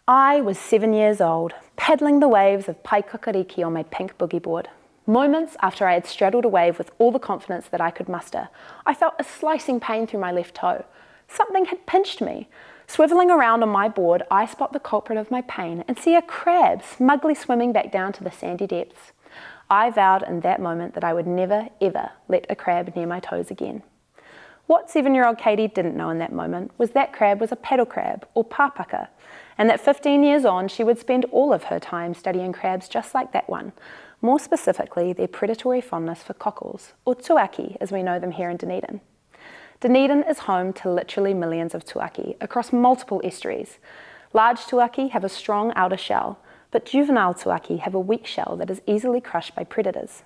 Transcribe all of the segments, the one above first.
I was 7 years old, paddling the waves of Paikakariki on my pink boogie board. Moments after I had straddled a wave with all the confidence that I could muster, I felt a slicing pain through my left toe. Something had pinched me. Swiveling around on my board, I spot the culprit of my pain and see a crab smugly swimming back down to the sandy depths. I vowed in that moment that I would never, ever let a crab near my toes again. What 7-year-old Katie didn't know in that moment was that crab was a paddle crab, or pāpaka, and that 15 years on she would spend all of her time studying crabs just like that one, more specifically their predatory fondness for cockles, or tuaki as we know them here in Dunedin. Dunedin is home to literally millions of tuaki across multiple estuaries. Large tuaki have a strong outer shell, but juvenile tuaki have a weak shell that is easily crushed by predators.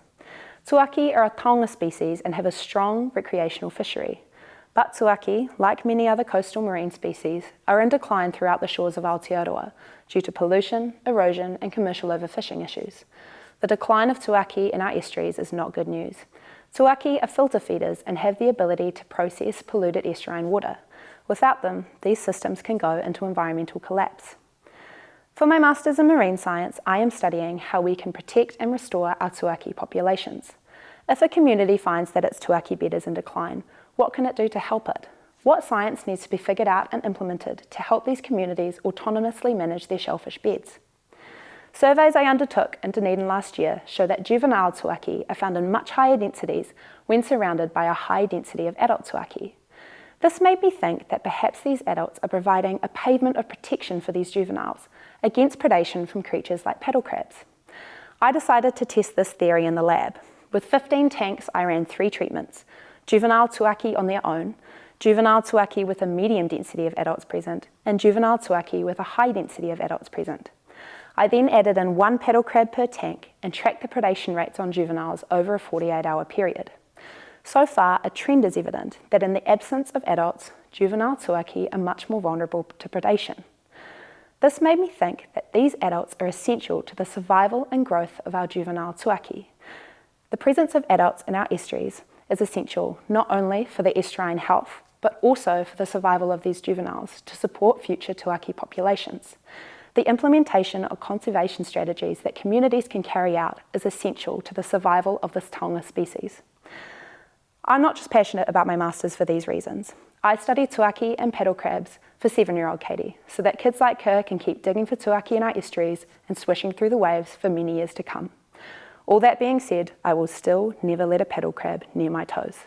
Tuaki are a taonga species and have a strong recreational fishery. But tuaki, like many other coastal marine species, are in decline throughout the shores of Aotearoa due to pollution, erosion and commercial overfishing issues. The decline of tuaki in our estuaries is not good news. Tuaki are filter feeders and have the ability to process polluted estuarine water. Without them, these systems can go into environmental collapse. For my Masters in Marine Science, I am studying how we can protect and restore our tuaki populations. If a community finds that its tuaki bed is in decline, what can it do to help it? What science needs to be figured out and implemented to help these communities autonomously manage their shellfish beds? Surveys I undertook in Dunedin last year show that juvenile tuaki are found in much higher densities when surrounded by a high density of adult tuaki. This made me think that perhaps these adults are providing a pavement of protection for these juveniles against predation from creatures like paddle crabs. I decided to test this theory in the lab. With 15 tanks, I ran 3 treatments: juvenile tuaki on their own, juvenile tuaki with a medium density of adults present, and juvenile tuaki with a high density of adults present. I then added in 1 paddle crab per tank and tracked the predation rates on juveniles over a 48-hour period. So far, a trend is evident that in the absence of adults, juvenile tuaki are much more vulnerable to predation. This made me think that these adults are essential to the survival and growth of our juvenile tuaki. The presence of adults in our estuaries is essential not only for the estuarine health, but also for the survival of these juveniles to support future tuaki populations. The implementation of conservation strategies that communities can carry out is essential to the survival of this taonga species. I'm not just passionate about my Masters for these reasons. I study tuaki and paddle crabs for 7-year-old Katie, so that kids like her can keep digging for tuaki in our estuaries and swishing through the waves for many years to come. All that being said, I will still never let a paddle crab near my toes.